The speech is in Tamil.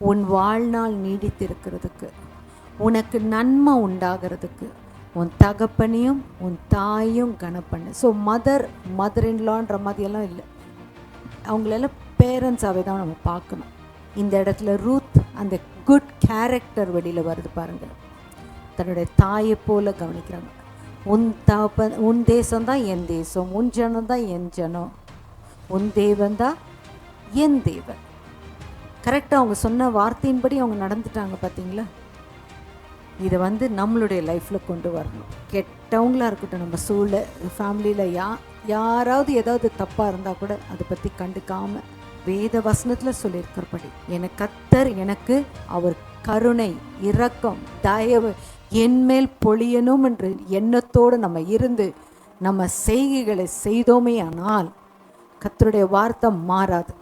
உன் வாழ்நாள் நீடித்திருக்கிறதுக்கு, உனக்கு நன்மை உண்டாகிறதுக்கு உன் தகப்பனையும் உன் தாயும் கனப்பண்ணு. ஸோ மதர் இன்லான்ற மாதிரியெல்லாம் இல்லை, அவங்களெல்லாம் பேரண்ட்ஸாகவே தான் நம்ம பார்க்கணும். இந்த இடத்துல ரூத் அந்த குட் கேரக்டர் வெளியில் வருது பாருங்கள். தன்னுடைய தாயை போல கவனிக்கிறாங்க. உன் தேசம்தான் என் தேசம், உன் ஜனம் தான் என் ஜனம், உன் தேவன் தான் என் தேவன். கரெக்டாக அவங்க சொன்ன வார்த்தையின்படி அவங்க நடந்துட்டாங்க பார்த்தீங்களா? இதை நம்மளுடைய லைஃப்பில் கொண்டு வரணும். கெட்டவங்களாக இருக்கட்டும், நம்ம ஃபேமிலியில் யாராவது ஏதாவது தப்பாக இருந்தால் கூட அதை பற்றி கண்டுக்காமல் வேத வசனத்தில் சொல்லியிருக்கிறபடி கர்த்தர் எனக்கு அவர் கருணை இரக்கம் தயவு என்மேல் பொழியணும் என்று எண்ணத்தோடு நம்ம இருந்து நம்ம செய்கைகளை செய்தோமே ஆனால் கர்த்தருடைய வார்த்தை மாறாது.